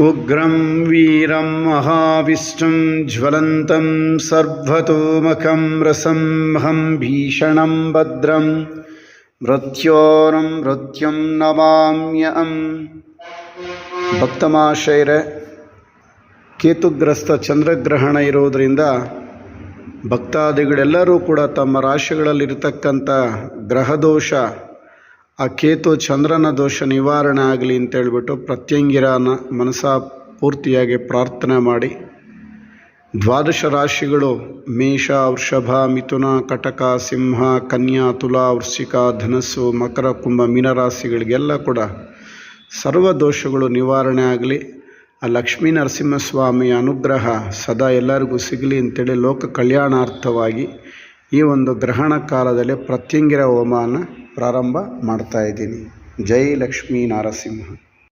ಉಗ್ರಂ ವೀರಂ ಮಹಾವಿಷ್ಣುಂ ಜ್ವಲಂತಂ ಸರ್ವತೋಮುಖಂ ರಸಂಹಂ ಭೀಷಣಂ ಭದ್ರಂ ಮೃತ್ಯೋರಂ ಮೃತ್ಯುಂ ನಮಾಮ್ಯಹಂ. ಭಕ್ತಮಾಶಯರೇ, ಕೇತುಗ್ರಸ್ತ ಚಂದ್ರಗ್ರಹಣ ಇರುವುದರಿಂದ ಭಕ್ತಾದಿಗಳೆಲ್ಲರೂ ಕೂಡ ತಮ್ಮ ರಾಶಿಗಳಲ್ಲಿರ್ತಕ್ಕಂಥ ಗ್ರಹದೋಷ, ಆ ಕೇತು ಚಂದ್ರನ ದೋಷ ನಿವಾರಣೆ ಆಗಲಿ ಅಂತೇಳ್ಬಿಟ್ಟು ಪ್ರತ್ಯಂಗಿರನ ಮನಸ ಪೂರ್ತಿಯಾಗಿ ಪ್ರಾರ್ಥನೆ ಮಾಡಿ, ದ್ವಾದಶ ರಾಶಿಗಳು ಮೇಷ, ವೃಷಭ, ಮಿಥುನ, ಕಟಕ, ಸಿಂಹ, ಕನ್ಯಾ, ತುಲಾ, ವೃಶ್ಚಿಕ, ಧನಸ್ಸು, ಮಕರ, ಕುಂಭ, ಮೀನರಾಶಿಗಳಿಗೆಲ್ಲ ಕೂಡ ಸರ್ವ ದೋಷಗಳು ನಿವಾರಣೆ ಆಗಲಿ, ಆ ಲಕ್ಷ್ಮೀ ನರಸಿಂಹಸ್ವಾಮಿಯ ಅನುಗ್ರಹ ಸದಾ ಎಲ್ಲರಿಗೂ ಸಿಗಲಿ ಅಂತೇಳಿ ಲೋಕ ಕಲ್ಯಾಣಾರ್ಥವಾಗಿ ಈ ಒಂದು ಗ್ರಹಣ ಕಾಲದಲ್ಲಿ ಪ್ರತ್ಯಂಗಿರ ಹೋಮನ ಪ್ರಾರಂಭ ಮಾಡ್ತಾ ಇದ್ದೀನಿ. ಜೈ ಲಕ್ಷ್ಮೀ ನರಸಿಂಹ.